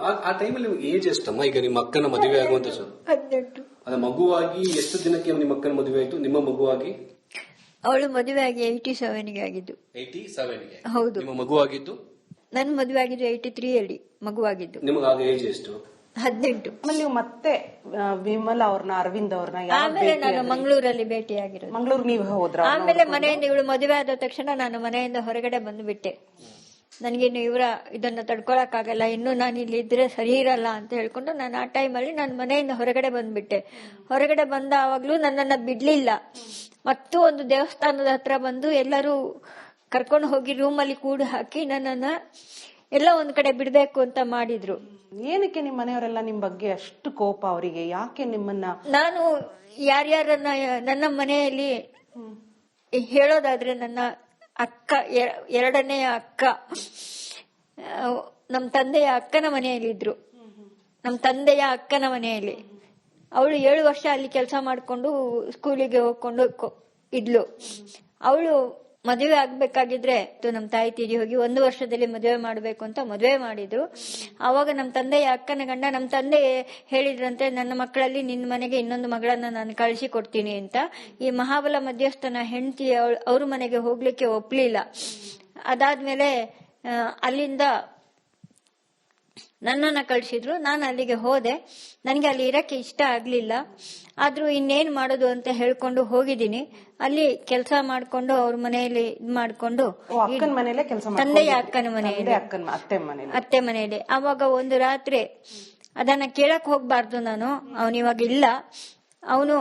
ಆ ಟೈಮಲ್ಲಿ ಏಜ್ ಎಷ್ಟಮ್ಮ? ಈಗ ನಿಮ್ಮ ಅಕ್ಕನ ಮದುವೆ ಆಗುವಂತ 18. ಅದ ಮಗುವಾಗಿ ಎಷ್ಟು ದಿನಕ್ಕೆ ನಿಮ್ಮ ಅಕ್ಕನ ಮದುವೆ ಆಯ್ತು? ನಿಮ್ಮ ಮಗುವಾಗಿ ಅವಳು ಮದುವೆ ಆಗಿ 87ಗೆ ಆಗಿದ್ದು. 87ಗೆ? ಹೌದು. ನಿಮ್ಮ ಮಗುವಾಗಿದ್ದು? ನನ್ನ ಮದುವೆ ಆಗಿದ್ದು 83 ಮಗುವಾಗಿದ್ದು. ನಿಮಗಾಗ ಏಜ್ ಎಷ್ಟು? 18. ಆಮೇಲೆ ನೀವು ಮತ್ತೆ ವಿಮಲ್ ಅವ್ರನ್ನ, ಅರವಿಂದ್ ಅವ್ರನ್ನ ಆಮೇಲೆ ನಾನು ಮಂಗಳೂರಲ್ಲಿ ಭೇಟಿಯಾಗಿರೋದು. ಮಂಗಳೂರು ನೀವು ಹೋದ್ರ? ಆಮೇಲೆ ಮನೆಯಿಂದ ಇವಳು ಮದುವೆ ಆದ ತಕ್ಷಣ ನಾನು ಮನೆಯಿಂದ ಹೊರಗಡೆ ಬಂದುಬಿಟ್ಟೆ. ನನಗಿನ್ನು ಇವರ ಇದನ್ನ ತಡ್ಕೊಳಕ್ಕಾಗಲ್ಲ, ಇನ್ನು ನಾನು ಇಲ್ಲಿ ಇದ್ರೆ ಸರಿ ಇರಲ್ಲ ಅಂತ ಹೇಳ್ಕೊಂಡು ನಾನು ಆ ಟೈಮಲ್ಲಿ ನಾನು ಮನೆಯಿಂದ ಹೊರಗಡೆ ಬಂದ್ಬಿಟ್ಟೆ. ಹೊರಗಡೆ ಬಂದ ಆವಾಗ್ಲೂ ನನ್ನನ್ನ ಬಿಡ್ಲಿಲ್ಲ. ಮತ್ತು ಒಂದು ದೇವಸ್ಥಾನದ ಹತ್ರ ಬಂದು ಎಲ್ಲರೂ ಕರ್ಕೊಂಡು ಹೋಗಿ ರೂಮಲ್ಲಿ ಕೂಡು ಹಾಕಿ ನನ್ನನ್ನ ಎಲ್ಲ ಒಂದ್ ಕಡೆ ಬಿಡ್ಬೇಕು ಅಂತ ಮಾಡಿದ್ರು. ಏನಕ್ಕೆ ನಿಮ್ಮ ಮನೆಯವರೆಲ್ಲ ನಿಮ್ ಬಗ್ಗೆ ಅಷ್ಟು ಕೋಪ ಅವರಿಗೆ? ಯಾಕೆ ನಿಮ್ಮನ್ನ? ನಾನು ಯಾರ್ಯಾರನ್ನ ನನ್ನ ಮನೆಯಲ್ಲಿ ಹೇಳೋದಾದ್ರೆ ನನ್ನ ಅಕ್ಕ, ಎರಡನೆಯ ಅಕ್ಕ ನಮ್ಮ ತಂದೆಯ ಅಕ್ಕನ ಮನೆಯಲ್ಲಿದ್ರು. ನಮ್ಮ ತಂದೆಯ ಅಕ್ಕನ ಮನೆಯಲ್ಲಿ ಅವಳು 7 ವರ್ಷ ಅಲ್ಲಿ ಕೆಲಸ ಮಾಡ್ಕೊಂಡು ಸ್ಕೂಲಿಗೆ ಹೋಗ್ಕೊಂಡು ಇದ್ಲು. ಅವಳು ಮದುವೆ ಆಗ್ಬೇಕಾಗಿದ್ರೆ ನಮ್ಮ ತಾಯಿ ತೀರಿ ಹೋಗಿ 1 ವರ್ಷದಲ್ಲಿ ಮದುವೆ ಮಾಡ್ಬೇಕು ಅಂತ ಮದುವೆ ಮಾಡಿದ್ರು. ಆವಾಗ ನಮ್ಮ ತಂದೆಯ ಅಕ್ಕನ ಗಂಡ, ನಮ್ಮ ತಂದೆ ಹೇಳಿದ್ರಂತೆ, ನನ್ನ ಮಕ್ಕಳಲ್ಲಿ ನಿನ್ನ ಮನೆಗೆ ಇನ್ನೊಂದು ಮಗಳನ್ನ ನಾನು ಕಳಿಸಿ ಕೊಡ್ತೀನಿ ಅಂತ. ಈ ಮಹಾಬಲ ಮಧ್ಯಸ್ಥನ ಹೆಂಡತಿ ಅವ್ರ ಮನೆಗೆ ಹೋಗ್ಲಿಕ್ಕೆ ಒಪ್ಲಿಲ್ಲ. ಅದಾದ್ಮೇಲೆ ಅಲ್ಲಿಂದ ನನ್ನನ್ನ ಕಳ್ಸಿದ್ರು. ನಾನು ಅಲ್ಲಿಗೆ ಹೋದೆ. ನನಗೆ ಅಲ್ಲಿ ಇರಕ್ಕೆ ಇಷ್ಟ ಆಗ್ಲಿಲ್ಲ. ಆದ್ರೂ ಇನ್ನೇನ್ ಮಾಡೋದು ಅಂತ ಹೇಳ್ಕೊಂಡು ಹೋಗಿದ್ದೀನಿ. ಅಲ್ಲಿ ಕೆಲಸ ಮಾಡ್ಕೊಂಡು ಅವ್ರ ಮನೆಯಲ್ಲಿ ಇದ್ ಮಾಡ್ಕೊಂಡು, ತಂದೆಯ ಅಕ್ಕನ ಮನೆಯಲ್ಲಿ, ಅತ್ತೆ ಮನೆಯಲ್ಲಿ. ಅವಾಗ ಒಂದು ರಾತ್ರಿ ಅದನ್ನ ಕೇಳಕ್ ಹೋಗ್ಬಾರ್ದು ನಾನು, ಅವನಿವಾಗ ಇಲ್ಲ. ಅವನು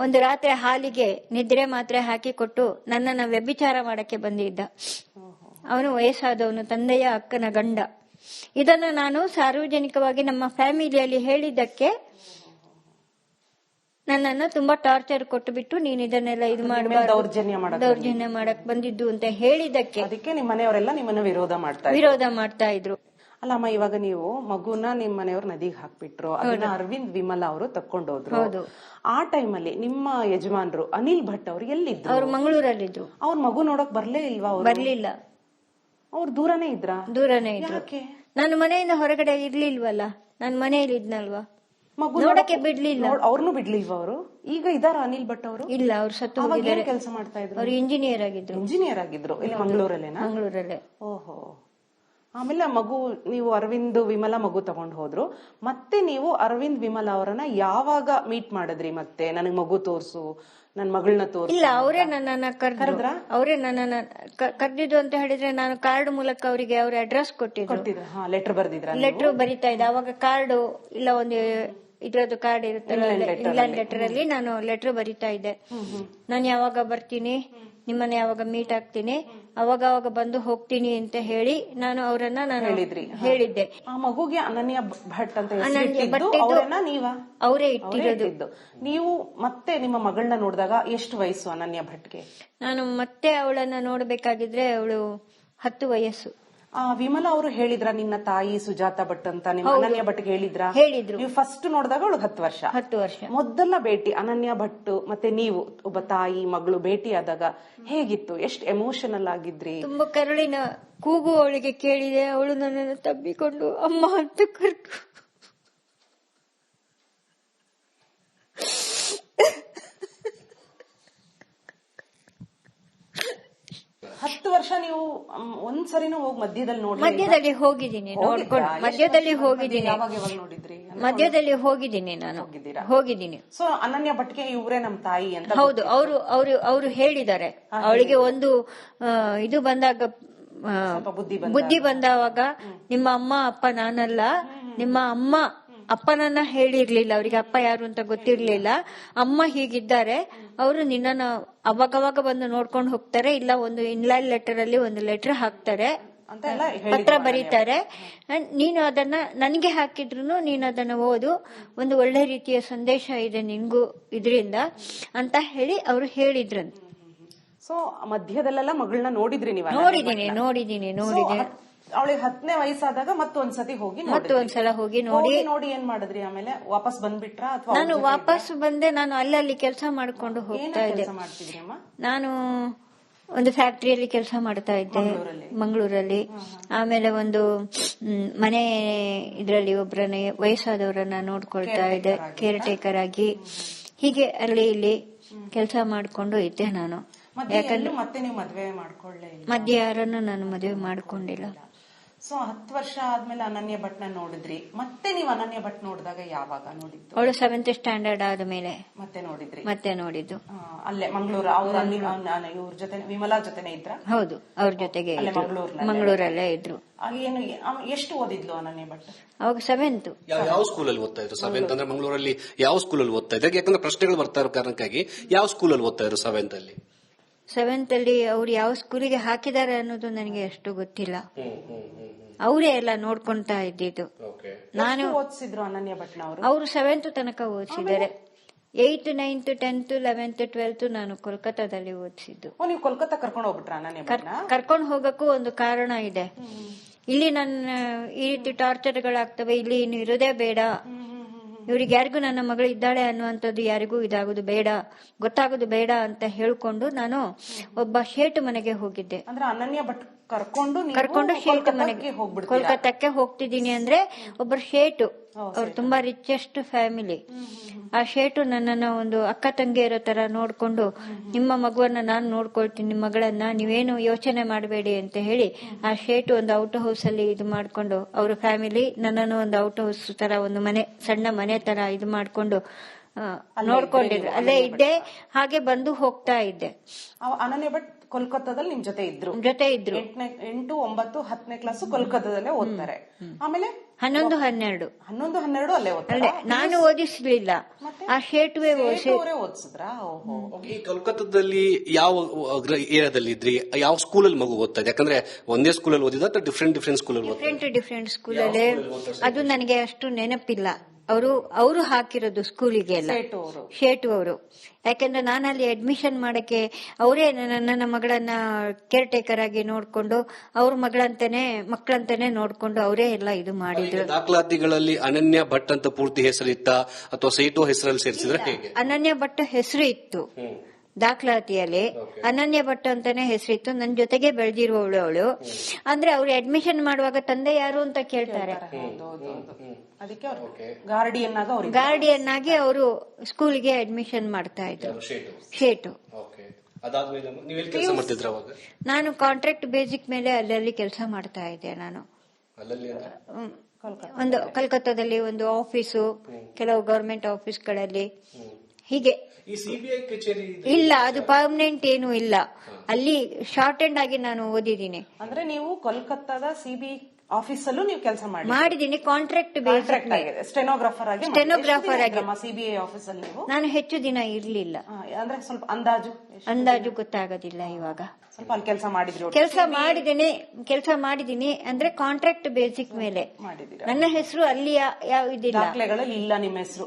ಒಂದು ರಾತ್ರಿ ಹಾಲಿಗೆ ನಿದ್ರೆ ಮಾತ್ರೆ ಹಾಕಿ ಕೊಟ್ಟು ನನ್ನನ್ನ ವ್ಯಭಿಚಾರ ಮಾಡಕ್ಕೆ ಬಂದಿದ್ದ. ಅವನು ವಯಸ್ಸಾದವನು, ತಂದೆಯ ಅಕ್ಕನ ಗಂಡ. ಇದನ್ನ ನಾನು ಸಾರ್ವಜನಿಕವಾಗಿ ನಮ್ಮ ಫ್ಯಾಮಿಲಿಯಲ್ಲಿ ಹೇಳಿದ್ದಕ್ಕೆ ನನ್ನನ್ನು ತುಂಬಾ ಟಾರ್ಚರ್ ಕೊಟ್ಟು ಬಿಟ್ಟು, ನೀನ್ ಇದನ್ನೆಲ್ಲ ಇದು ಮಾಡಬಾರ್ದು, ದೌರ್ಜನ್ಯ ಮಾಡಕ್ ಬಂದಿದ್ದು ಅಂತ ಹೇಳಿದಕ್ಕೆ ಅದಕ್ಕೆ ನಿಮ್ಮ ಮನೆಯವರೆಲ್ಲ ನಿಮ್ಮನ್ನ ವಿರೋಧ ಮಾಡ್ತಾ ಇದ್ರು. ಅಲ್ಲಮ್ಮ, ಇವಾಗ ನೀವು ಮಗುನ ನಿಮ್ ಮನೆಯವ್ರು ನದಿಗೆ ಹಾಕ್ಬಿಟ್ರು, ಅದನ್ನ ಅರವಿಂದ್ ವಿಮಲ್ ಅವರು ತಕೊಂಡೋದ್ರು. ಆ ಟೈಮಲ್ಲಿ ನಿಮ್ಮ ಯಜಮಾನ್ರು ಅನಿಲ್ ಭಟ್ ಅವ್ರು ಎಲ್ಲಿದ್ರು? ಅವ್ರು ಮಂಗಳೂರಲ್ಲಿದ್ರು. ಅವ್ರ ಮಗು ನೋಡಕ್ ಬರ್ಲೇ ಇಲ್ವಾ? ಬರ್ಲಿಲ್ಲ. ಅವ್ರು ದೂರನೇ ಇದ್ರು. ನಾನು ಮನೆಯಿಂದ ಹೊರಗಡೆ ಇರ್ಲಿಲ್ವಲ್ಲ, ನಾನು ಮನೆಯಲ್ಲಿ ಇದ್ನಲ್ವಾ, ನೋಡಕ್ಕೆ ಬಿಡ್ಲಿಲ್ಲ. ಅವ್ರನ್ನು ಬಿಡ್ಲಿಲ್ವ ಅವರು? ಈಗ ಇದಾರ ಅನಿಲ್ ಭಟ್ ಅವರು? ಇಲ್ಲ, ಅವ್ರು ಸತ್ತು ಹೋಗಿದ್ದಾರೆ. ಕೆಲಸ ಮಾಡ್ತಾ ಇದ್ರು? ಅವ್ರು ಇಂಜಿನಿಯರ್ ಆಗಿದ್ರು. ಇಲ್ಲಿ ಮಂಗಳೂರಲ್ಲೇ. ಓಹೋ. ಆಮೇಲೆ ಮಗು, ನೀವು ಅರವಿಂದ್ ವಿಮಲ ಮಗು ತಗೊಂಡ್ ಹೋದ್ರು. ಮತ್ತೆ ನೀವು ಅರವಿಂದ್ ವಿಮಲ ಅವರನ್ನ ಯಾವಾಗ ಮೀಟ್ ಮಾಡಿದ್ರಿ? ಮತ್ತೆ ನನಗ್ ಮಗು ತೋರ್ಸು, ನನ್ ಮಗಳನ್ನ ತೋರ್ಸು. ಇಲ್ಲ, ಅವರೇ ನನ್ನನ್ನ ಕರೆದ್ರ. ಅವರೇ ನನ್ನನ್ನ ಕರೆದಿದ್ದು ಅಂತ ಹೇಳಿದ್ರೆ, ನಾನು ಕಾರ್ಡ್ ಮೂಲಕ ಅವರಿಗೆ ಅವ್ರ ಅಡ್ರೆಸ್ ಕೊಟ್ಟಿದ್ರು. ಲೆಟರ್ ಬರ್ದಿದ್ರ? ಲೆಟರ್ ಬರಿತಾ ಇದ್ದೆ. ಅವಾಗ ಕಾರ್ಡ್ ಇಲ್ಲ, ಒಂದು ಇದ್ರದ್ದು ಕಾರ್ಡ್ ಇರುತ್ತಲ್ಲ, ಇಂಗ್ಲೆಂಡ್ ಲೆಟರ್ ಅಲ್ಲಿ ನಾನು ಲೆಟರ್ ಬರಿತಾ ಇದ್ದೆ. ನಾನು ಯಾವಾಗ ಬರ್ತೀನಿ, ನಿಮ್ಮನ್ನ ಯಾವಾಗ ಮೀಟ್ ಆಗ್ತೀನಿ, ಅವಾಗ ಬಂದು ಹೋಗ್ತೀನಿ ಅಂತ ಹೇಳಿ ನಾನು ಅವರನ್ನ ಹೇಳಿದ್ದೆ. ಆ ಮಗುಗೆ ಅನನ್ಯ ಭಟ್ ಅಂತ ಅವರೇ ಇಟ್ಟಿರೋದು. ನೀವು ಮತ್ತೆ ನಿಮ್ಮ ಮಗಳನ್ನ ನೋಡಿದಾಗ ಎಷ್ಟು ವಯಸ್ಸು ಅನನ್ಯ ಭಟ್ಗೆ? ನಾನು ಮತ್ತೆ ಅವಳನ್ನ ನೋಡ್ಬೇಕಾಗಿದ್ರೆ ಅವಳು 10 ವಯಸ್ಸು. ವಿಮಲ ಅವರು ಹೇಳಿದ್ರ ನಿನ್ನ ತಾಯಿ ಸುಜಾತ ಭಟ್ ಅಂತ ನಿಮ್ಮ ಅನನ್ಯ ಭಟ್ಗೆ ಹೇಳಿದ್ರು? ನೀವು ಫಸ್ಟ್ ನೋಡಿದಾಗ ಅವಳು 10 ವರ್ಷ. ಮೊದಲ ಭೇಟಿ ಅನನ್ಯ ಭಟ್ ಮತ್ತೆ ನೀವು ಒಬ್ಬ ತಾಯಿ ಮಗಳು ಭೇಟಿ ಆದಾಗ ಹೇಗಿತ್ತು? ಎಷ್ಟು ಎಮೋಷನಲ್ ಆಗಿದ್ರಿ? ತುಂಬಾ ಕರುಳಿನ ಕೂಗು ಅವಳಿಗೆ ಕೇಳಿದೆ. ಅವಳು ನನ್ನನ್ನು ತಬ್ಬಿಕೊಂಡು ಅಮ್ಮ ಅಂತ ಕರೆದು 10 ವರ್ಷ ನೀವು ಒಂದ್ಸರಿನೂ ಹೋಗಿ ಮಧ್ಯದಲ್ಲಿ ಹೋಗಿದ್ದೀನಿ, ನೋಡ್ಕೊಂಡು ಮಧ್ಯದಲ್ಲಿ ಹೋಗಿದ್ದೀನಿ ನಾನು. ಹೋಗಿದ್ದೀನಿ. ಸೊ ಅನನ್ಯ ಭಟ್ಗೆ ಇವರೇ ನಮ್ ತಾಯಿ ಅಂತ? ಹೌದು, ಅವರು ಹೇಳಿದ್ದಾರೆ. ಅವಳಿಗೆ ಒಂದು ಇದು ಬಂದಾಗ, ಬುದ್ಧಿ ಬಂದವಾಗ, ನಿಮ್ಮ ಅಮ್ಮ ಅಪ್ಪ ನಾನಲ್ಲ, ನಿಮ್ಮ ಅಮ್ಮ ಅಪ್ಪನನ್ನ ಹೇಳಿರ್ಲಿಲ್ಲ, ಅವ್ರಿಗೆ ಅಪ್ಪ ಯಾರು ಅಂತ ಗೊತ್ತಿರ್ಲಿಲ್ಲ, ಅಮ್ಮ ಹೀಗಿದ್ದಾರೆ, ಅವರು ನಿನ್ನನ್ನು ಅವಾಗವಾಗ ಬಂದು ನೋಡ್ಕೊಂಡು ಹೋಗ್ತಾರೆ, ಇಲ್ಲ ಒಂದು ಇನ್ಲೈನ್ ಲೆಟರ್ ಅಲ್ಲಿ ಒಂದು ಲೆಟರ್ ಹಾಕ್ತಾರೆ, ಪತ್ರ ಬರೀತಾರೆ, ನೀನು ಅದನ್ನ ನನಗೆ ಹಾಕಿದ್ರು ನೀನು ಅದನ್ನ ಓದು, ಒಂದು ಒಳ್ಳೆ ರೀತಿಯ ಸಂದೇಶ ಇದೆ ನಿನ್ಗೂ ಇದರಿಂದ ಅಂತ ಹೇಳಿ ಅವರು ಹೇಳಿದ್ರಂತೆ. ಸೊ ಮಧ್ಯದಲ್ಲೆಲ್ಲ ಮಗಳನ್ನ ನೋಡಿದ್ರಿ ನೀವು? ನೋಡಿದೀನಿ. ಅವಳಿಗೆ 10ನೇ ವಯಸ್ಸಾದಾಗ ಮತ್ತೊಂದ್ಸತಿ ಮತ್ತೊಂದ್ಸಲ ಹೋಗಿ ನೋಡಿ ಏನ್ ಮಾಡಿದ್ರಿ? ಆಮೇಲೆ ವಾಪಸ್ ಬಂದ್ಬಿಟ್ರಾ? ನಾನು ವಾಪಸ್ ಬಂದೆ. ನಾನು ಅಲ್ಲಲ್ಲಿ ಕೆಲಸ ಮಾಡ್ಕೊಂಡು ಹೋಗ್ತಾ ಇದ್ದೆ. ನಾನು ಒಂದು ಫ್ಯಾಕ್ಟರಿಯಲ್ಲಿ ಕೆಲಸ ಮಾಡ್ತಾ ಇದ್ದೆ ಮಂಗಳೂರಲ್ಲಿ. ಆಮೇಲೆ ಒಂದು ಮನೆ ಇದರಲ್ಲಿ ಒಬ್ಬರನ್ನ ವಯಸ್ಸಾದವರನ್ನ ನೋಡ್ಕೊಳ್ತಾ ಇದ್ದೆ ಕೇರ್ ಟೇಕರ್ ಆಗಿ. ಹೀಗೆ ಅಲ್ಲಿ ಇಲ್ಲಿ ಕೆಲಸ ಮಾಡ್ಕೊಂಡು ಇದ್ದೆ ನಾನು. ಯಾಕಂದ್ರೆ ಮತ್ತೆ ನೀವು ಮದ್ವೆ ಮಾಡ್ಕೊಳ್ಳೇ ಇಲ್ಲ? ಮಧ್ಯೆ ಯಾರನ್ನು ನಾನು ಮದುವೆ ಮಾಡ್ಕೊಂಡಿಲ್ಲ. ಸೊ 10 ವರ್ಷ ಆದ್ಮೇಲೆ ಅನನ್ಯ ಭಟ್ನ ನೋಡಿದ್ರಿ. ಮತ್ತೆ ನೀವು ಅನನ್ಯ ಭಟ್ ನೋಡಿದಾಗ ಯಾವಾಗ ನೋಡಿದ್ದು? ಅವಳು 7th ಸ್ಟ್ಯಾಂಡರ್ಡ್ ಆದ್ಮೇಲೆ ಮತ್ತೆ ನೋಡಿದ್ದು. ಅಲ್ಲೇ ಮಂಗಳೂರು ಇವ್ರ ಜೊತೆ ವಿಮಲಾ ಜೊತೆನೆ ಇದ್ರ? ಹೌದು, ಅವ್ರ ಜೊತೆಗೆ ಮಂಗಳೂರಲ್ಲೇ ಇದ್ರು. ಏನು ಎಷ್ಟು ಓದಿದ್ಲು ಅನನ್ಯ ಭಟ್? ಅವಾಗ 7th. ಯಾವ ಸ್ಕೂಲಲ್ಲಿ ಓದ್ತಾ ಇದ್ರು? 7th ಅಂದ್ರೆ ಮಂಗಳೂರಲ್ಲಿ ಯಾವ ಸ್ಕೂಲಲ್ಲಿ ಓದ್ತಾ ಇದ್ರು? ಯಾಕಂದ್ರೆ ಪ್ರಶ್ನೆಗಳು ಬರ್ತಾ ಇರೋ ಕಾರಣಕ್ಕಾಗಿ ಯಾವ ಸ್ಕೂಲಲ್ಲಿ ಓದ್ತಾ ಇದ್ರು 7th ಅಲ್ಲಿ? 7th ಅಲ್ಲಿ ಅವ್ರು ಯಾವ ಸ್ಕೂಲಿಗೆ ಹಾಕಿದ್ದಾರೆ ಅನ್ನೋದು ನನಗೆ ಅಷ್ಟು ಗೊತ್ತಿಲ್ಲ. ಅವರೇ ಎಲ್ಲ ನೋಡ್ಕೊಂತಾ ಇದ್ದಿದ್ದು. ನಾನು ಓದಿಸಿದ್ರು ಅನನ್ಯ ಭಟ್ ಅವರು 7th ತನಕ ಓದಿಸಿದ್ದಾರೆ. 8th 9th 10th 11th 12th ನಾನು ಕೋಲ್ಕತ್ತಾದಲ್ಲಿ ಓದಿಸಿದ್ದು. ನೀವು ಕೋಲ್ಕತ್ತಾ ಕರ್ಕೊಂಡು ಹೋಗ್ಬಿಟ್ರ ಅನನ್ಯ ಭಟ್ನ? ಕರ್ಕೊಂಡು ಹೋಗಕ್ಕೂ ಒಂದು ಕಾರಣ ಇದೆ. ಇಲ್ಲಿ ನನ್ನ ಈ ರೀತಿ ಟಾರ್ಚರ್ಗಳಾಗ್ತವೆ, ಇಲ್ಲಿ ಇನ್ನು ಇರೋದೇ ಬೇಡ, ಇವ್ರಿಗೆ ಯಾರಿಗೂ ನನ್ನ ಮಗಳು ಇದ್ದಾಳೆ ಅನ್ನುವಂಥದ್ದು ಯಾರಿಗೂ ಇದಾಗೋದು ಬೇಡ, ಗೊತ್ತಾಗೋದು ಬೇಡ ಅಂತ ಹೇಳ್ಕೊಂಡು ನಾನು ಒಬ್ಬ ಶೇಟು ಮನೆಗೆ ಹೋಗಿದ್ದೆ. ಅಂದ್ರೆ ಅನನ್ಯ ಭಟ್ ಕರ್ಕೊಂಡು ಶೇಟು ಮನೆಗೆ ಕೋಲ್ಕತ್ತಾಕ್ಕೆ ಹೋಗ್ತಿದ್ದೀನಿ ಅಂದ್ರೆ ಒಬ್ಬರು ಶೇಟು, ಅವ್ರು ತುಂಬಾ ರಿಚೆಸ್ಟ್ ಫ್ಯಾಮಿಲಿ. ಆ ಶೇಟು ನನ್ನನ್ನ ಒಂದು ಅಕ್ಕ ತಂಗಿಯರ ತರ ನೋಡ್ಕೊಂಡು, ನಿಮ್ಮ ಮಗುವನ್ನ ನಾನು ನೋಡ್ಕೊಳ್ತೀನಿ, ನಿಮ್ಮ ಮಗಳನ್ನ ನೀವೇನು ಯೋಚನೆ ಮಾಡಬೇಡಿ ಅಂತ ಹೇಳಿ ಆ ಶೇಟು ಒಂದು ಔಟ್ ಹೌಸ್ ಅಲ್ಲಿ ಇದು ಮಾಡ್ಕೊಂಡು, ಅವ್ರ ಫ್ಯಾಮಿಲಿ ನನ್ನನ್ನು ಒಂದು ಔಟ್ ಹೌಸ್ ತರ ಒಂದು ಮನೆ, ಸಣ್ಣ ಮನೆ ತರ ಇದು ಮಾಡ್ಕೊಂಡು ನೋಡ್ಕೊಂಡಿದ್ರು. ಅಲ್ಲೇ ಇದ್ದೆ, ಹಾಗೆ ಬಂದು ಹೋಗ್ತಾ ಇದ್ದೆ. ಅನನ್ಯ ಭಟ್ ಕೋಲ್ಕತ್ತಾದಲ್ಲಿ ನಿಮ್ ಜೊತೆ ಇದ್ರು? 8, 9, 10ನೇ ಕ್ಲಾಸ್ ಕೋಲ್ಕತ್ತಾದಲ್ಲೇ ಓದ್ತಾರೆ. ಆಮೇಲೆ 11, 12 ಅಲ್ಲೇ ಓದ್ತಾರೆ. ನಾನು ಓದಿಸ್ಲಿಲ್ಲ, ಆ ಶೇಟುವೆ ಓದಿಸಿದ್ರ? ಈ ಕೋಲ್ಕತ್ತಾದಲ್ಲಿ ಯಾವ ಏರಿಯಾದಲ್ಲಿ ಇದ್ರಿ? ಯಾವ ಸ್ಕೂಲಲ್ಲಿ ಮಗು ಓದ್ತಾ ಇದೆ? ಯಾಕಂದ್ರೆ ಒಂದೇ ಸ್ಕೂಲಲ್ಲಿ ಓದಿದ ಅಥವಾ ಡಿಫ್ರೆಂಟ್ ಸ್ಕೂಲಲ್ಲಿ? ಡಿಫ್ರೆಂಟ್ ಸ್ಕೂಲಲ್ಲಿ. ಅದು ನನಗೆ ಅಷ್ಟು ನೆನಪಿಲ್ಲ. ಅವರು ಹಾಕಿರೋದು ಸ್ಕೂಲಿಗೆ ಎಲ್ಲ ಶೇಟು ಅವರು. ಯಾಕಂದ್ರೆ ನಾನು ಅಲ್ಲಿ ಅಡ್ಮಿಷನ್ ಮಾಡಕ್ಕೆ ಅವರೇ ನನ್ನ ಮಗಳನ್ನ ಕೇರ್ ಟೇಕರ್ ಆಗಿ ನೋಡ್ಕೊಂಡು, ಅವ್ರ ಮಕ್ಕಳಂತಾನೆ ನೋಡ್ಕೊಂಡು ಅವರೇ ಎಲ್ಲ ಇದು ಮಾಡಿದ್ರು. ದಾಖಲಾತಿಗಳಲ್ಲಿ ಅನನ್ಯ ಭಟ್ ಅಂತ ಪೂರ್ತಿ ಹೆಸರಿತ್ತ ಅಥವಾ ಸೈಟೋ ಹೆಸರಲ್ಲಿ ಸೇರಿಸಿದ್ರೆ ಹೇಗೆ? ಅನನ್ಯ ಭಟ್ ಹೆಸರು ಇತ್ತು ದಾಖಲಾತಿಯಲ್ಲಿ, ಅನನ್ಯ ಭಟ್ ಅಂತಾನೆ ಹೆಸರಿತ್ತು. ನನ್ನ ಜೊತೆಗೆ ಬೆಳೆದಿರುವವಳು ಅವಳು. ಅಂದ್ರೆ ಅವ್ರು ಅಡ್ಮಿಷನ್ ಮಾಡುವಾಗ ತಂದೆ ಯಾರು ಅಂತ ಕೇಳ್ತಾರೆ. ಗಾರ್ಡಿಯನ್ ಆಗಿ ಅವರು ಸ್ಕೂಲ್ಗೆ ಅಡ್ಮಿಷನ್ ಮಾಡ್ತಾ ಇದ್ರು ಶೇಟು. ನಾನು ಕಾಂಟ್ರಾಕ್ಟ್ ಬೇಸಿಕ್ ಮೇಲೆ ಅಲ್ಲಲ್ಲಿ ಕೆಲಸ ಮಾಡ್ತಾ ಇದ್ದೆ. ನಾನು ಒಂದು ಕೋಲ್ಕತ್ತಾದಲ್ಲಿ ಒಂದು ಆಫೀಸು, ಕೆಲವು ಗವರ್ಮೆಂಟ್ ಆಫೀಸ್ಗಳಲ್ಲಿ ಹೀಗೆ. ಇಲ್ಲ, ಅದು ಪರ್ಮನೆಂಟ್ ಏನು ಇಲ್ಲ. ಅಲ್ಲಿ ಶಾರ್ಟ್ ಎಂಡ್ ಆಗಿ ನಾನು ಓದಿದ್ದೀನಿ. ಅಂದ್ರೆ ನೀವು ಕೋಲ್ಕತ್ತಾದ ಸಿಬಿಐ ಆಫೀಸಲ್ಲೂ ನೀವು ಕೆಲಸ ಮಾಡಿದ್ದೀನಿ. ಕಾಂಟ್ರಾಕ್ಟ್ ಸ್ಟೆನೋಗ್ರಾಫರ್ ಆಗಿ ಸಿಬಿಐ ಆಫೀಸ್ ಅಲ್ಲಿ ನಾನು ಹೆಚ್ಚು ದಿನ ಇರ್ಲಿಲ್ಲ. ಅಂದ್ರೆ ಸ್ವಲ್ಪ ಅಂದಾಜು ಗೊತ್ತಾಗೋದಿಲ್ಲ. ಇವಾಗ ಸ್ವಲ್ಪ ಅಲ್ಲಿ ಕೆಲಸ ಮಾಡಿದ್ದೀನಿ ಅಂದ್ರೆ ಕಾಂಟ್ರಾಕ್ಟ್ ಬೇಸಿಕ್ ಮೇಲೆ. ನನ್ನ ಹೆಸರು ಅಲ್ಲಿ ಯಾವ ಇದಿಲ್ಲ, ದಾಖಲೆಗಳಲ್ಲಿ ಇಲ್ಲ ನಿಮ್ಮ ಹೆಸರು.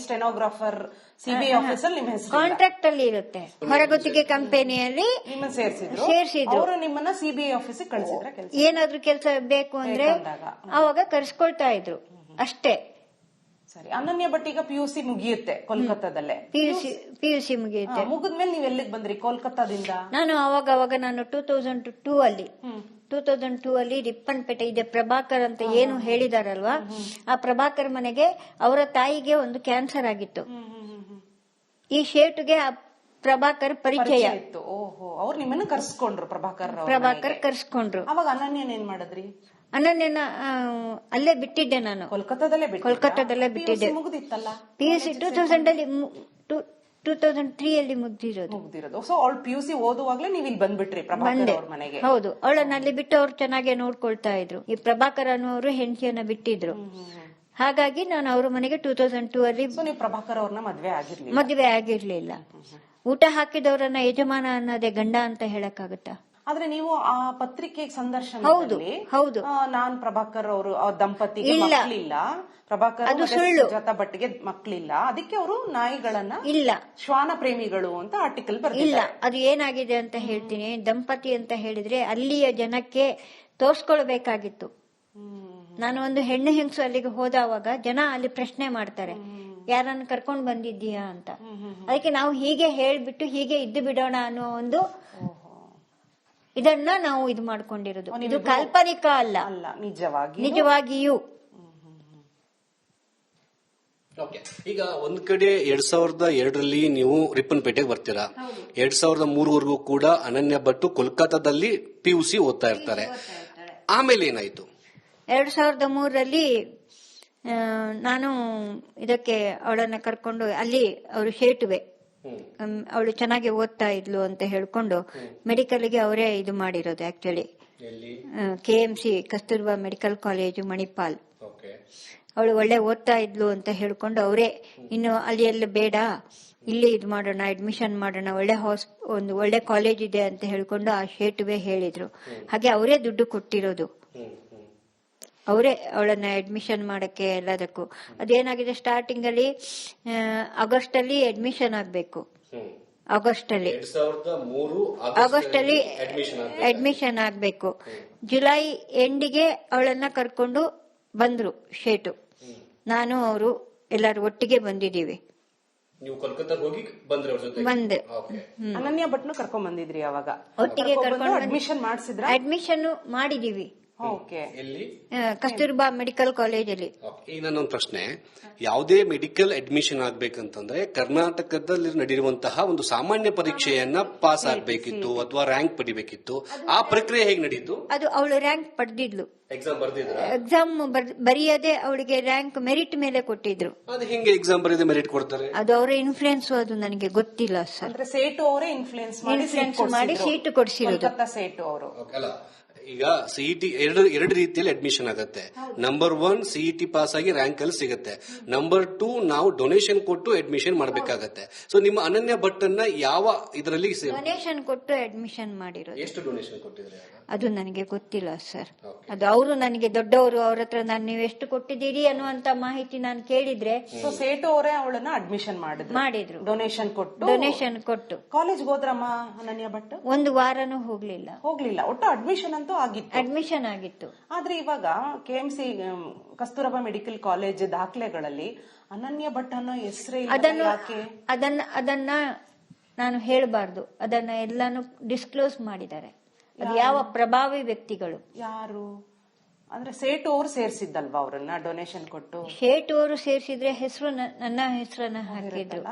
ಸ್ಟೆನೋಗ್ರಾಫರ್ ಸಿಬಿಐ ಆಫೀಸ್ ಅಲ್ಲಿ ನಿಮ್ಮ ಹೆಸರು ಕಾಂಟ್ರಾಕ್ಟ್ ಅಲ್ಲಿ ಇರುತ್ತೆ. ಹೊರಗುತ್ತಿಗೆ ಕಂಪನಿಯಲ್ಲಿ ಸೇರಿಸಿದ್ರು. ಅವರು ನಿಮ್ಮನ್ನ ಸಿಬಿಐ ಆಫೀಸ್ ಕಳಿಸಿದ್ರ? ಏನಾದ್ರೂ ಕೆಲಸ ಬೇಕು ಅಂದ್ರೆ ಅವಾಗ ಕರ್ಸ್ಕೊಳ್ತಾ ಇದ್ರು ಅಷ್ಟೇ. ಸರಿ. ಅನನ್ಯ ಭಟ್ ಈಗ PUC ಮುಗಿಯುತ್ತೆ ಕೋಲ್ಕತ್ತಾದಲ್ಲೇ. PUC ಮುಗಿಯುತ್ತೆ. ಮುಗಿದ್ಮೇಲೆ ನೀವ್ ಎಲ್ಲಿಗೆ ಬಂದ್ರಿ ಕೋಲ್ಕತ್ತಾದಿಂದ? ನಾನು ಅವಾಗ ನಾನು 2002 ಅಲ್ಲಿ ರಿಪ್ಪನ್ಪೇಟೆ ಇದೆ ಪ್ರಭಾಕರ್ ಅಂತ ಏನು ಹೇಳಿದಾರಲ್ವಾ, ಆ ಪ್ರಭಾಕರ್ ಮನೆಗೆ ಅವರ ತಾಯಿಗೆ ಒಂದು ಕ್ಯಾನ್ಸರ್ ಆಗಿತ್ತು. ಈ ಶೇಟುಗೆ ಆ ಪ್ರಭಾಕರ್ ಪರಿಚಯ ಇತ್ತು. ಓಹೋ, ಅವ್ರು ನಿಮ್ಮನ್ನ ಕರ್ಸ್ಕೊಂಡ್ರು? ಪ್ರಭಾಕರ್ ಕರ್ಸ್ಕೊಂಡ್ರು. ಅವಾಗ ಅನನ್ಯನ ಏನ್ ಮಾಡಿದ್ರಿ? ಅನನ್ಯನ ಅಲ್ಲೇ ಬಿಟ್ಟಿದ್ದೆ ನಾನು, ಕೋಲ್ಕತ್ತಾದಲ್ಲೇ ಬಿಟ್ಟಿದ್ದೆ. ಮುಗಿದಿತ್ತಲ್ಲ PUC 2003 ಅಲ್ಲಿ ಮುಗ್ದಿರೋದು. ಸೊ ಅವಳು PUC ಓದುವಾಗ್ಲೇ ನೀವು ಇಲ್ಲಿ ಬಂದ್ಬಿಟ್ರಿ ಪ್ರಭಾಕರ್ ಅವ್ರ ಮನೆಗೆ? ಹೌದು, ಅವಳನ್ನ ಅಲ್ಲಿ ಬಿಟ್ಟು ಅವ್ರು ಚೆನ್ನಾಗಿ ನೋಡ್ಕೊಳ್ತಾ ಇದ್ರು. ಈ ಪ್ರಭಾಕರ್ ಅನ್ನೋರು ಹೆಂಡತಿಯನ್ನ ಬಿಟ್ಟಿದ್ರು. ಹಾಗಾಗಿ ನಾನು ಅವ್ರ ಮನೆಗೆ 2002 ಅಲ್ಲಿ. ನೀವು ಪ್ರಭಾಕರ್ ಅವ್ರನ್ನ ಮದುವೆ ಆಗಿರ್ಲಿಲ್ಲ. ಊಟ ಹಾಕಿದವರನ್ನ ಯಜಮಾನ ಅನ್ನೋದೇ ಗಂಡ ಅಂತ ಹೇಳಕ್ಕಾಗತ್ತಾ? ಆದ್ರೆ ನೀವು ಆ ಪತ್ರಿಕೆ ಸಂದರ್ಶನದಲ್ಲಿ ಹೌದು ನಾನ್ ಪ್ರಭಾಕರ್ ಅವರು ದಂಪತಿಗೆ ಮಕ್ಕಳಿಲ್ಲ, ಪ್ರಭಾಕರ್ ಸುಜಾತಾ ಭಟ್ಗೆ ಮಕ್ಕಳಿಲ್ಲ, ಅದಕ್ಕೆ ಅವರು ನಾಯಿಗಳನ್ನ ಇಲ್ಲ ಶ್ವಾನ ಪ್ರೇಮಿಗಳು ಅಂತ ಆರ್ಟಿಕಲ್ ಇಲ್ಲ. ಅದು ಏನಾಗಿದೆ ಅಂತ ಹೇಳ್ತೀನಿ. ದಂಪತಿ ಅಂತ ಹೇಳಿದ್ರೆ ಅಲ್ಲಿಯ ಜನಕ್ಕೆ ತೋರ್ಸ್ಕೊಳ್ಬೇಕಾಗಿತ್ತು. ನಾನು ಒಂದು ಹೆಣ್ಣು ಹೆಂಗಸು ಅಲ್ಲಿಗೆ ಹೋದವಾಗ ಜನ ಅಲ್ಲಿ ಪ್ರಶ್ನೆ ಮಾಡ್ತಾರೆ, ಯಾರನ್ನ ಕರ್ಕೊಂಡ್ ಬಂದಿದ್ದೀಯಾ ಅಂತ. ಅದಕ್ಕೆ ನಾವು ಹೀಗೆ ಹೇಳ್ಬಿಟ್ಟು ಹೀಗೆ ಇದ್ದು ಬಿಡೋಣ ಅನ್ನೋ ಒಂದು ಇದನ್ನ ನಾವು ಇದು ಮಾಡ್ಕೊಂಡಿರೋದು. ಇದು ಕಾಲ್ಪನಿಕ ಅಲ್ಲ, ಅಲ್ಲ, ನಿಜವಾಗಿಯೂ. ಈಗ ಒಂದ್ ಕಡೆ 2002ರಲ್ಲಿ ನೀವು ರಿಪ್ಪನ್ಪೇಟೆಗೆ ಬರ್ತೀರಾ, 2003ವರೆಗೂ ಕೂಡ ಅನನ್ಯ ಭಟ್ ಕೋಲ್ಕತ್ತಾದಲ್ಲಿ PUC ಓದ್ತಾ ಇರ್ತಾರೆ. ಆಮೇಲೆ ಏನಾಯ್ತು? 2003ರಲ್ಲಿ ನಾನು ಇದಕ್ಕೆ ಅವಳನ್ನ ಕರ್ಕೊಂಡು, ಅಲ್ಲಿ ಅವರು ಶೇಟುವೆ, ಅವಳು ಚೆನ್ನಾಗಿ ಓದ್ತಾ ಇದ್ಲು ಅಂತ ಹೇಳ್ಕೊಂಡು ಮೆಡಿಕಲ್ಗೆ ಅವರೇ ಇದು ಮಾಡಿರೋದು. Actually KMC Kasturba medical college Manipal, ಅವಳು ಒಳ್ಳೆ ಓದ್ತಾ ಇದ್ಲು ಅಂತ ಹೇಳ್ಕೊಂಡು ಅವರೇ ಇನ್ನು ಅಲ್ಲಿ ಎಲ್ಲ ಬೇಡ, ಇಲ್ಲಿ ಇದು ಮಾಡೋಣ, ಅಡ್ಮಿಷನ್ ಮಾಡೋಣ, ಒಂದು ಒಳ್ಳೆ ಕಾಲೇಜ್ ಇದೆ ಅಂತ ಹೇಳ್ಕೊಂಡು ಆ ಶೇಟುವೆ ಹೇಳಿದ್ರು. ಹಾಗೆ ಅವರೇ ದುಡ್ಡು ಕೊಟ್ಟಿರೋದು, ಅವರೇ ಅವಳನ್ನ ಅಡ್ಮಿಷನ್ ಮಾಡಕ್ಕೆ ಎಲ್ಲದಕ್ಕೂ. ಅದೇನಾಗಿದೆ, ಸ್ಟಾರ್ಟಿಂಗ್ ಅಲ್ಲಿ ಆಗಸ್ಟ್ ಅಲ್ಲಿ ಅಡ್ಮಿಷನ್ ಆಗ್ಬೇಕು, ಆಗಸ್ಟ್ ಅಲ್ಲಿ ಅಡ್ಮಿಷನ್ ಆಗ್ಬೇಕು. ಜುಲೈ ಎಂಡಿಗೆ ಅವಳನ್ನ ಕರ್ಕೊಂಡು ಬಂದ್ರು ಶೇಟು, ನಾನು ಅವರು ಎಲ್ಲರೂ ಒಟ್ಟಿಗೆ ಬಂದಿದ್ದೀವಿ. ಬಂದೆ. ಅನನ್ಯ ಭಟ್ನು ಕರ್ಕೊಂಡ್ ಬಂದಿದ್ರಿ ಅವಾಗ? ಒಟ್ಟಿಗೆ ಕರ್ಕೊಂಡು ಅಡ್ಮಿಷನ್ ಮಾಡಿಸಿದ್ರ? ಅಡ್ಮಿಷನ್ ಮಾಡಿದೀವಿ ಕಸ್ತೂರ್ಬಾ ಮೆಡಿಕಲ್ ಕಾಲೇಜಲ್ಲಿ. ಈಗ ನನ್ನೊಂದು ಪ್ರಶ್ನೆ, ಯಾವುದೇ ಮೆಡಿಕಲ್ ಅಡ್ಮಿಷನ್ ಆಗ್ಬೇಕಂತಂದ್ರೆ ಕರ್ನಾಟಕದಲ್ಲಿ ನಡೆಯುವಂತಹ ಒಂದು ಸಾಮಾನ್ಯ ಪರೀಕ್ಷೆಯನ್ನ ಪಾಸ್ ಆಗ್ಬೇಕಿತ್ತು ಅಥವಾ ರ್ಯಾಂಕ್ ಪಡಿಬೇಕಿತ್ತು. ಆ ಪ್ರಕ್ರಿಯೆ ಹೇಗೆ ನಡೀತು? ಅದು ಅವಳು ರ್ಯಾಂಕ್ ಪಡೆದಿದ್ಲು, ಎಕ್ಸಾಮ್ ಬರೆಯದೆ ಅವಳಿಗೆ ರ್ಯಾಂಕ್ ಮೆರಿಟ್ ಮೇಲೆ ಕೊಟ್ಟಿದ್ರು. ಅದು ಹೆಂಗೆ ಎಕ್ಸಾಮ್ ಬರೆಯದೆ ಮೆರಿಟ್ ಕೊಡ್ತಾರೆ? ಅದು ಅವರ ಇನ್ಫ್ಲೂಯೆನ್ಸ್, ಅದು ನನಗೆ ಗೊತ್ತಿಲ್ಲ ಸರ್. ಸೇಟು ಅವರೇ ಇನ್ಫ್ಲೂಯೆನ್ಸ್ ಮಾಡಿ ಸೀಟ್ ಕೊಡಿಸಿರೋದು. ಸೇಟು ಅವರು. ಈಗ ಸಿಇಟಿ ಎರಡು ರೀತಿಯಲ್ಲಿ ಅಡ್ಮಿಷನ್ ಆಗುತ್ತೆ. ನಂಬರ್ 1 ಸಿಇಟಿ ಪಾಸ್ ಆಗಿ ರ್ಯಾಂಕ್ ಅಲ್ಲಿ ಸಿಗುತ್ತೆ. ನಂಬರ್ 2 ನಾವು ಡೊನೇಷನ್ ಕೊಟ್ಟು ಅಡ್ಮಿಷನ್ ಮಾಡಬೇಕಾಗತ್ತೆ. ಸೊ ನಿಮ್ಮ ಅನನ್ಯ ಭಟ್ ಅನ್ನ ಯಾವ ಇದರಲ್ಲಿ ಡೊನೇಷನ್ ಕೊಟ್ಟು ಅಡ್ಮಿಷನ್ ಮಾಡಿರೋದು? ಎಷ್ಟು ಡೊನೇಷನ್ ಕೊಟ್ಟಿದ್ರೆ ಅದು ನನಗೆ ಗೊತ್ತಿಲ್ಲ ಸರ್. ಅದು ಅವರು ನನಗೆ ದೊಡ್ಡವರು, ಅವ್ರ ಹತ್ರ ನಾನು ನೀವು ಎಷ್ಟು ಕೊಟ್ಟಿದ್ದೀರಿ ಅನ್ನುವಂತ ಮಾಹಿತಿ ನಾನು ಕೇಳಿದ್ರೆ. ಸೇಟು ಅವರೇ ಅವಳನ್ನ ಅಡ್ಮಿಷನ್ ಮಾಡಿದ್ರು ಡೊನೇಷನ್ ಕೊಟ್ಟು. ಕಾಲೇಜ್ ಹೋದ್ರಮ್ಮ ಅನನ್ಯ ಭಟ್? ಒಂದು ವಾರನೂ ಹೋಗ್ಲಿಲ್ಲ. ಒಟ್ಟು ಅಡ್ಮಿಷನ್ ಅಂತೂ ಅಡ್ಮಿಷನ್ ಆಗಿತ್ತು. ಆದ್ರೆ ಇವಾಗ KMC ಕಸ್ತೂರಬಾ ಮೆಡಿಕಲ್ ಕಾಲೇಜ್ ದಾಖಲೆಗಳಲ್ಲಿ ಅನನ್ಯ ಭಟ್ ಅನ್ನೋ ಹೆಸರೇ ಅದನ್ನ ನಾನು ಹೇಳಬಾರ್ದು, ಅದನ್ನ ಎಲ್ಲಾನು ಡಿಸ್ಕ್ಲೋಸ್ ಮಾಡಿದ್ದಾರೆ. ಅದು ಯಾವ ಪ್ರಭಾವಿ ವ್ಯಕ್ತಿಗಳು? ಯಾರು ಅಂದ್ರೆ ಸೇಟು ಅವರು ಸೇರ್ಸಿದ್ದಲ್ವಾ ಅವರನ್ನ ಡೊನೇಷನ್ ಕೊಟ್ಟು? ಸೇಟು ಅವರು ಸೇರ್ಸಿದ್ರೆ ಹೆಸರು ನನ್ನ ಹೆಸರನ್ನ ಹಾಕಿದ್ರು.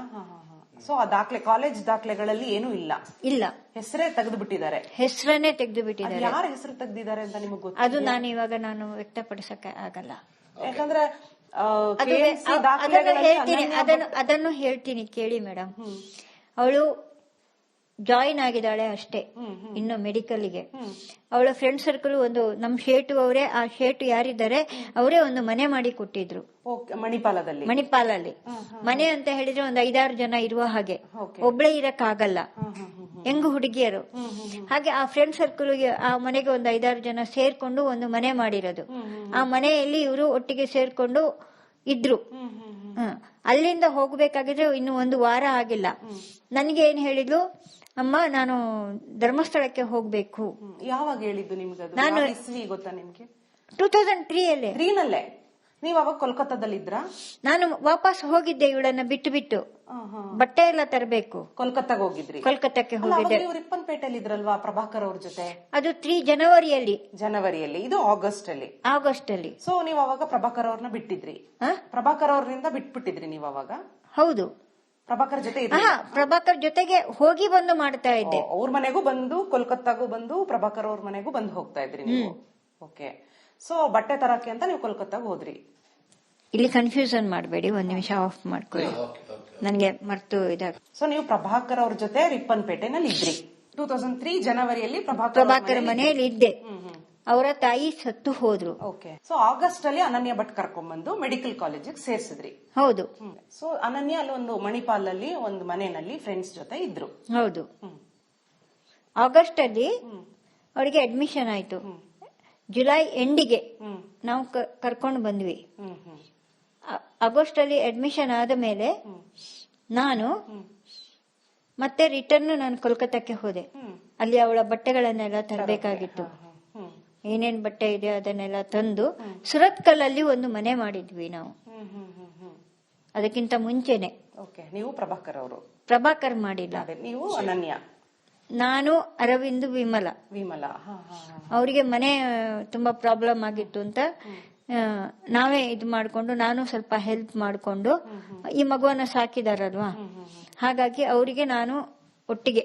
ಸೊ ಆ ಕಾಲೇಜ್ ದಾಖಲೆಗಳಲ್ಲಿ ಏನೂ ಇಲ್ಲ, ಹೆಸರೇ ತೆಗೆದು ಬಿಟ್ಟಿದ್ದಾರೆ. ಹೆಸರನ್ನೇ ತೆಗೆದು ಬಿಟ್ಟಿದ್ದಾರೆ. ಯಾರ ಹೆಸರು ತೆಗೆದಿದ್ದಾರೆ ಅಂತ ನಿಮಗೆ ಗೊತ್ತು? ಅದು ನಾನು ವ್ಯಕ್ತಪಡಿಸಕ್ಕೆ ಆಗಲ್ಲ, ಯಾಕಂದ್ರೆ ಅದನ್ನು ಹೇಳ್ತೀನಿ ಕೇಳಿ ಮೇಡಮ್. ಅವಳು ಜಾಯಿನ್ ಆಗಿದ್ದಾಳೆ ಅಷ್ಟೇ, ಇನ್ನು ಮೆಡಿಕಲ್ಗೆ. ಅವಳ ಫ್ರೆಂಡ್ ಸರ್ಕಲ್ ಒಂದು ನಮ್ ಶೇಟು ಅವರೇ, ಆ ಶೇಟು ಯಾರಿದ್ದಾರೆ ಅವರೇ ಒಂದು ಮನೆ ಮಾಡಿ ಕೊಟ್ಟಿದ್ರು ಮಣಿಪಾಲಲ್ಲಿ. ಮನೆ ಅಂತ ಹೇಳಿದ್ರೆ ಒಂದು 5-6 ಜನ ಇರುವ ಹಾಗೆ, ಒಬ್ಳೇ ಇರಕ್ಕಾಗಲ್ಲ, ಹೆಂಗ್ ಹುಡುಗಿಯರು. ಹಾಗೆ ಆ ಫ್ರೆಂಡ್ ಸರ್ಕಲ್ಗೆ, ಆ ಮನೆಗೆ ಒಂದು 5-6 ಜನ ಸೇರ್ಕೊಂಡು ಒಂದು ಮನೆ ಮಾಡಿರೋದು. ಆ ಮನೆಯಲ್ಲಿ ಇವರು ಒಟ್ಟಿಗೆ ಸೇರ್ಕೊಂಡು ಇದ್ರು. ಅಲ್ಲಿಂದ ಹೋಗ್ಬೇಕಾಗಿದ್ರೆ ಇನ್ನು 1 ವಾರ ಆಗಿಲ್ಲ. ನನಗೆ ಏನ್ ಹೇಳಿದ್ಲು, ಅಮ್ಮ ನಾನು ಧರ್ಮಸ್ಥಳಕ್ಕೆ ಹೋಗ್ಬೇಕು. ಯಾವಾಗ ಹೇಳಿದ್ದು ನಿಮ್ಗೆ? ನಾನು ಗೊತ್ತಾ ನಿಮ್ಗೆ? 2003 ನೀವ್ ಅವಾಗ ಕೋಲ್ಕತ್ತಾದಲ್ಲಿದ್ರ? ನಾನು ವಾಪಸ್ ಹೋಗಿದ್ದೆ ಇವಳನ್ನ ಬಿಟ್ಟು ಬಟ್ಟೆ ಎಲ್ಲ ತರಬೇಕು. ಕೋಲ್ಕತ್ತಾಗೆ ಹೋಗಿದ್ರಿ? ಕೋಲ್ಕತ್ತಾಕ್ಕೆ ಹೋಗಿದ್ದೆ. ರಿಪ್ಪನ್ಪೇಟೆಯಲ್ಲಿ ಇದ್ರಲ್ವಾ ಪ್ರಭಾಕರ್ ಅವ್ರ ಜೊತೆ? ಅದು 3 ಜನವರಿಯಲ್ಲಿ. ಇದು ಆಗಸ್ಟ್ ಅಲ್ಲಿ. ಸೊ ನೀವ್ ಅವಾಗ ಪ್ರಭಾಕರ್ ಅವ್ರನ್ನ ಬಿಟ್ಟಿದ್ರಿ? ಪ್ರಭಾಕರ್ ಅವ್ರಿಂದ ಬಿಟ್ಬಿಟ್ಟಿದ್ರಿ ನೀವ್ ಅವಾಗ? ಹೌದು. ಪ್ರಭಾಕರ್ ಜೊತೆಗೆ ಹೋಗಿ ಬಂದು ಮಾಡ್ತಾ ಇದ್ದೆ. ಅವ್ರ ಮನೆಗೂ ಬಂದು, ಕೋಲ್ಕತ್ತಾಗೂ ಬಂದು, ಪ್ರಭಾಕರ್ ಅವ್ರ ಮನೆಗೂ ಬಂದು ಹೋಗ್ತಾ ಇದ್ರಿ ನೀವು? ಓಕೆ. ಸೊ ಬಟ್ಟೆ ತರಕ್ಕೆ ಅಂತ ನೀವು ಕೋಲ್ಕತ್ತಾಗ ಹೋದ್ರಿ? ಇಲ್ಲಿ ಕನ್ಫ್ಯೂಷನ್ ಮಾಡಬೇಡಿ, 1 ನಿಮಿಷ ಆಫ್ ಮಾಡ್ಕೊಳ್ಳಿ, ನನಗೆ ಮರ್ತು ಇದಾಗ. ಸೊ ನೀವು ಪ್ರಭಾಕರ್ ಅವ್ರ ಜೊತೆ ರಿಪ್ಪನ್ಪೇಟೆನಲ್ಲಿ ಇದ್ರಿ 2003 ಜನವರಿಯಲ್ಲಿ? ಪ್ರಭಾಕರ್ ಮನೆಯಲ್ಲಿ ಇದ್ದೆ. ಅವರ ತಾಯಿ ಸತ್ತು ಹೋದ್ರು. ಓಕೆ. ಸೊ ಆಗಸ್ಟ್ ಅಲ್ಲಿ ಅನನ್ಯ ಭಟ್ ಕರ್ಕೊಂಡ್ಬಂದು ಮೆಡಿಕಲ್ ಕಾಲೇಜಿಗೆ ಸೇರ್ಸಿದ್ರಿ? ಹೌದು. ಸೊ ಅನನ್ಯ ಅಲ್ಲಿ ಒಂದು ಮಣಿಪಾಲ್ ಅಲ್ಲಿ ಒಂದು ಮನೆಯಲ್ಲಿ ಫ್ರೆಂಡ್ಸ್ ಜೊತೆ ಇದ್ರು? ಹೌದು. ಆಗಸ್ಟ್ ಅಲ್ಲಿ ಅವಳಿಗೆ ಅಡ್ಮಿಷನ್ ಆಯ್ತು. ಜುಲೈ ಎಂಡಿಗೆ ನಾವು ಕರ್ಕೊಂಡು ಬಂದ್ವಿ. ಆಗಸ್ಟ್ ಅಲ್ಲಿ ಅಡ್ಮಿಷನ್ ಆದ ಮೇಲೆ ನಾನು ಮತ್ತೆ ರಿಟರ್ನ್ ನಾನು ಕೋಲ್ಕತ್ತಾಕ್ಕೆ ಹೋದೆ. ಅಲ್ಲಿ ಅವಳ ಬಟ್ಟೆಗಳನ್ನೆಲ್ಲ ತರಬೇಕಾಗಿತ್ತು. ಏನೇನ್ ಬಟ್ಟೆ ಇದೆ ಅದನ್ನೆಲ್ಲ ತಂದು ಸುರತ್ಕಲ್ ಅಲ್ಲಿ ಒಂದು ಮನೆ ಮಾಡಿದ್ವಿ ನಾವು. ಅದಕ್ಕಿಂತ ಮುಂಚೆನೆ. ನೀವು ಪ್ರಭಾಕರ್ ಅವರು? ಪ್ರಭಾಕರ್ ಮಾಡಿಲ್ಲ, ನೀವು ಅನನ್ಯ. ನಾನು ಅರವಿಂದ್ ವಿಮಲ ವಿಮಲಾ ಅವರಿಗೆ ಮನೆ ತುಂಬಾ ಪ್ರಾಬ್ಲಮ್ ಆಗಿತ್ತು ಅಂತ ನಾವೇ ಇದು ಮಾಡ್ಕೊಂಡು ನಾನು ಸ್ವಲ್ಪ ಹೆಲ್ಪ್ ಮಾಡ್ಕೊಂಡು ಈ ಮಗುವನ್ನ ಸಾಕಿದಾರಲ್ವಾ, ಹಾಗಾಗಿ ಅವರಿಗೆ ನಾನು ಒಟ್ಟಿಗೆ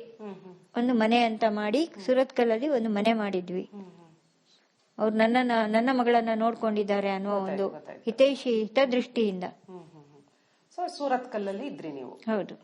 ಒಂದು ಮನೆ ಅಂತ ಮಾಡಿ ಸುರತ್ಕಲ್ಲಲ್ಲಿ ಒಂದು ಮನೆ ಮಾಡಿದ್ವಿ. ಅವ್ರು ನನ್ನ ಮಗಳನ್ನ ನೋಡ್ಕೊಂಡಿದ್ದಾರೆ ಅನ್ನೋ ಒಂದು ಹಿತದೃಷ್ಟಿಯಿಂದ. ಸೊ ಸೂರತ್ಕಲ್ಲಲ್ಲಿ ಇದ್ರಿ ನೀವು? ಹೌದು.